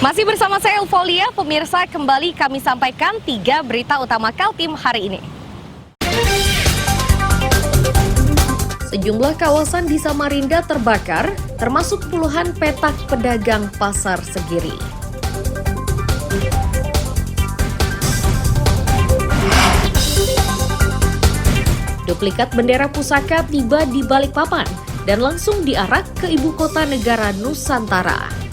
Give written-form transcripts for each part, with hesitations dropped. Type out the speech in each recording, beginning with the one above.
Masih bersama saya Elvolia, pemirsa, kembali kami sampaikan 3 berita utama Kaltim hari ini. Sejumlah kawasan di Samarinda terbakar, termasuk puluhan petak pedagang pasar Segiri. Duplikat bendera pusaka tiba di Balikpapan dan langsung diarak ke ibu kota negara Nusantara.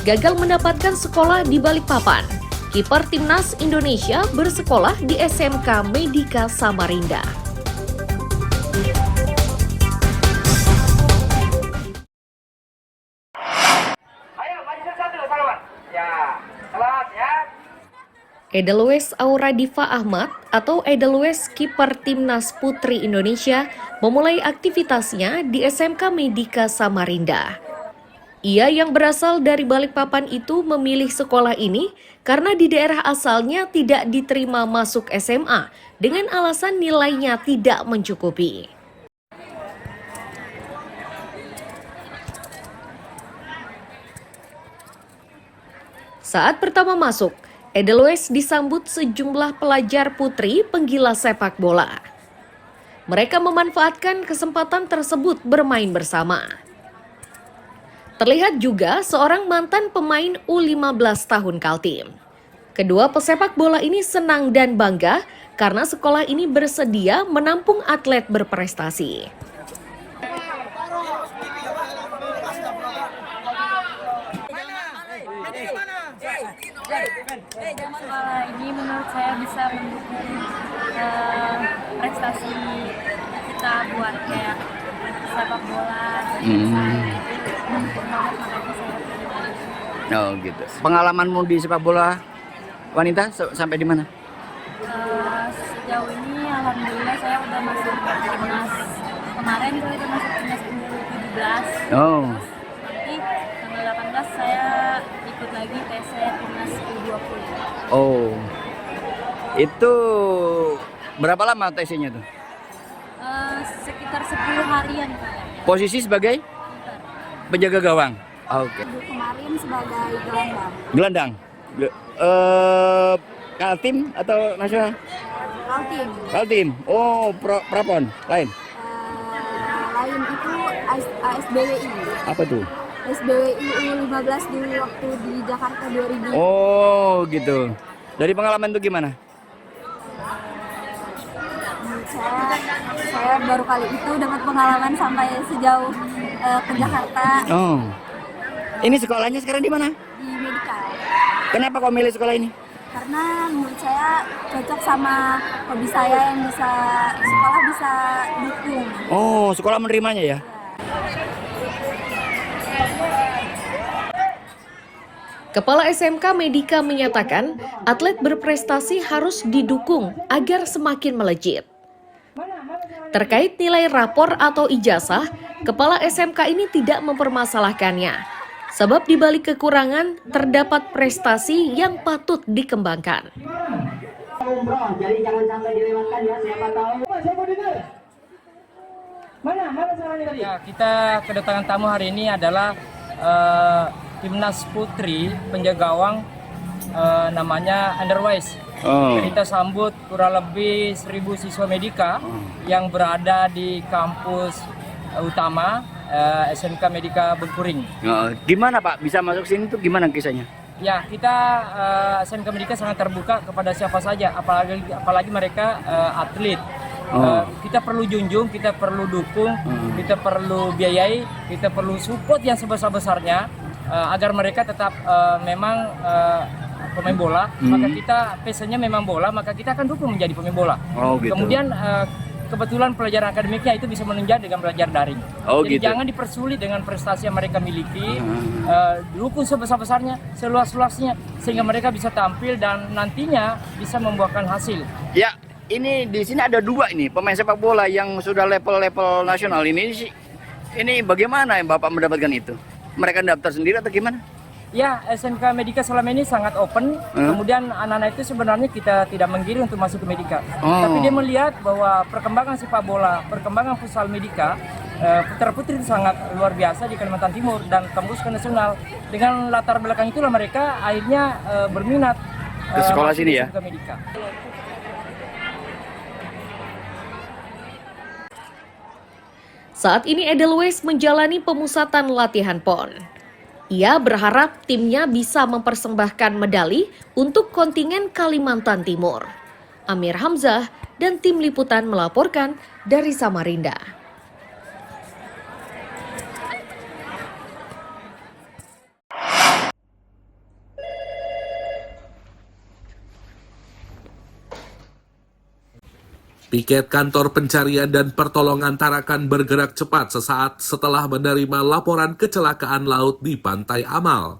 Gagal mendapatkan sekolah di Balikpapan, kiper Timnas Indonesia bersekolah di SMK Medika Samarinda. Edelweiss Aura Diva Ahmad atau Edelweiss kiper Timnas Putri Indonesia memulai aktivitasnya di SMK Medika Samarinda. Ia yang berasal dari Balikpapan itu memilih sekolah ini karena di daerah asalnya tidak diterima masuk SMA dengan alasan nilainya tidak mencukupi. Saat pertama masuk, Edelweiss disambut sejumlah pelajar putri penggila sepak bola. Mereka memanfaatkan kesempatan tersebut bermain bersama. Terlihat juga seorang mantan pemain U15 tahun Kaltim. Kedua pesepak bola ini senang dan bangga karena sekolah ini bersedia menampung atlet berprestasi. Sekolah ini menurut saya bisa mendukung prestasi kita buat kayak sepak bola. Oh gitu. Pengalamanmu di sepak bola wanita sampai di mana? Sejauh ini alhamdulillah saya udah masuk timnas. Kemarin itu udah masuk timnas U17. Oh. Nanti tanggal 18 saya ikut lagi tes timnas U20. Oh. Itu berapa lama tesnya tuh? Sekitar 10 harian. Posisi sebagai penjaga gawang. Oke. Kemarin sebagai gelandang. Gelandang. Kaltim atau nasional? Kaltim. Kaltim. Oh, prapon lain. Lain itu ASBWI. Apa tuh? SBWI U15 dulu waktu di Jakarta 2000. Oh, gitu. Dari pengalaman tuh gimana? Saya baru kali itu dapat pengalaman sampai sejauh ke Jakarta. Oh. Ini sekolahnya sekarang di mana? Di Medika. Kenapa kau milih sekolah ini? Karena menurut saya cocok sama hobi saya yang bisa sekolah bisa dukung. Oh, sekolah menerimanya ya? Kepala SMK Medika menyatakan atlet berprestasi harus didukung agar semakin melejit. Terkait nilai rapor atau ijazah, Kepala SMK ini tidak mempermasalahkannya. Sebab di balik kekurangan terdapat prestasi yang patut dikembangkan. Jadi jangan sampai dilewatkan ya, siapa tahu. Mana salahnya tadi? Ya, kita kedatangan tamu hari ini adalah Timnas Putri penjaga gawang namanya Edelweiss. Oh. Kita sambut kurang lebih 1.000 siswa Medika yang berada di kampus utama SMK Medika Bengkuring. Oh, gimana Pak bisa masuk sini tuh gimana kisahnya? Ya, kita SMK Medika sangat terbuka kepada siapa saja, apalagi mereka atlet. Kita perlu junjung, kita perlu dukung, kita perlu biayai, kita perlu support yang sebesar-besarnya agar mereka tetap memang pemain bola. Maka kita passionnya memang bola, maka kita akan dukung menjadi pemain bola. Oh, gitu. Kemudian kebetulan pelajaran akademiknya itu bisa menunjang dengan belajar daring. Oh, jadi gitu. jangan dipersulit dengan prestasi yang mereka miliki, dukung sebesar-besarnya, seluas-luasnya, sehingga mereka bisa tampil dan nantinya bisa membuahkan hasil. Ya, ini di sini ada 2 ini pemain sepak bola yang sudah level nasional ini. Ini bagaimana yang Bapak mendapatkan itu? Mereka daftar sendiri atau gimana? Ya, SMK Medika selama ini sangat open. Kemudian anak-anak itu sebenarnya kita tidak menggiring untuk masuk ke Medika. Tapi dia melihat bahwa perkembangan sepak bola, perkembangan futsal Medika putra-putri itu sangat luar biasa di Kalimantan Timur dan tembus ke nasional. Dengan latar belakang itulah mereka akhirnya berminat ke sekolah sini ya. SMK Medika. Saat ini Edelweiss menjalani pemusatan latihan PON. Ia berharap timnya bisa mempersembahkan medali untuk kontingen Kalimantan Timur. Amir Hamzah dan tim liputan melaporkan dari Samarinda. Piket kantor pencarian dan pertolongan Tarakan bergerak cepat sesaat setelah menerima laporan kecelakaan laut di Pantai Amal.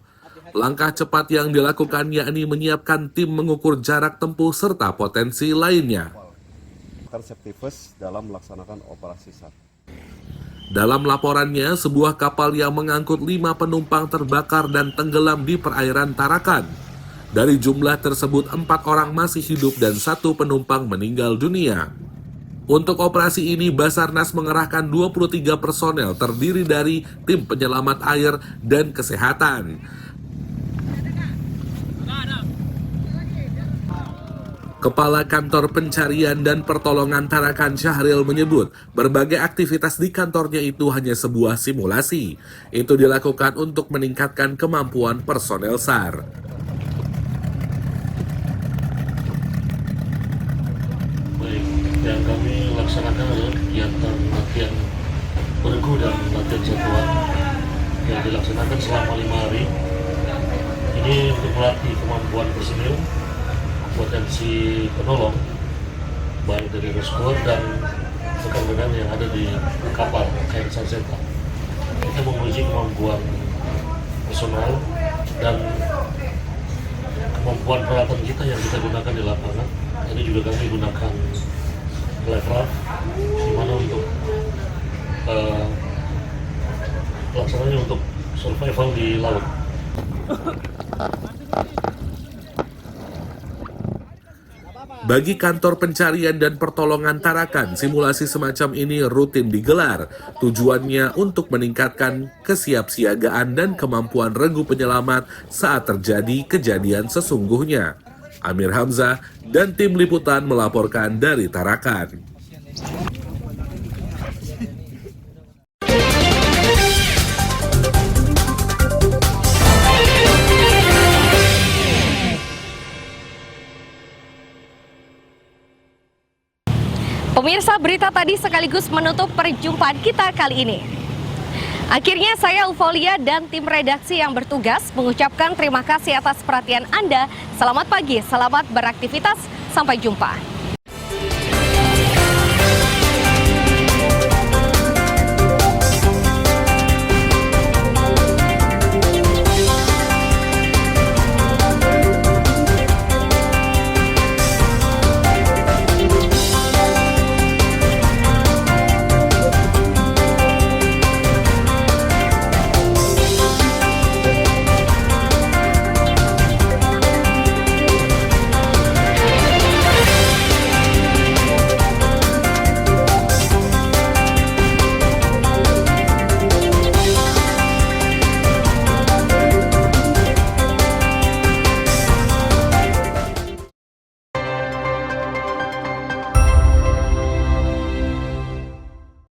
Langkah cepat yang dilakukan yakni menyiapkan tim mengukur jarak tempuh serta potensi lainnya. Terseptifus dalam melaksanakan operasi SAR. Dalam laporannya, sebuah kapal yang mengangkut 5 penumpang terbakar dan tenggelam di perairan Tarakan. Dari jumlah tersebut 4 orang masih hidup dan 1 penumpang meninggal dunia. Untuk operasi ini, Basarnas mengerahkan 23 personel terdiri dari tim penyelamat air dan kesehatan. Kepala Kantor Pencarian dan Pertolongan Tarakan Syahril menyebut berbagai aktivitas di kantornya itu hanya sebuah simulasi. Itu dilakukan untuk meningkatkan kemampuan personel SAR. Baik, yang kami laksanakan adalah kegiatan latihan bergu dan latihan satuan yang dilaksanakan selama 5 hari. Ini untuk melatih kemampuan personil, potensi penolong, baik dari Rescue dan rekan-rekan yang ada di kapal KN Sarseta. Kita menguji kemampuan personal dan kemampuan peralatan kita yang kita gunakan di lapangan. Ini juga kami gunakan live raft, di mana untuk pelaksananya untuk survival di laut. Bagi kantor pencarian dan pertolongan Tarakan, simulasi semacam ini rutin digelar. Tujuannya untuk meningkatkan kesiapsiagaan dan kemampuan regu penyelamat saat terjadi kejadian sesungguhnya. Amir Hamzah dan tim liputan melaporkan dari Tarakan. Pemirsa, berita tadi sekaligus menutup perjumpaan kita kali ini. Akhirnya saya Ulfolia dan tim redaksi yang bertugas mengucapkan terima kasih atas perhatian Anda. Selamat pagi, selamat beraktivitas, sampai jumpa.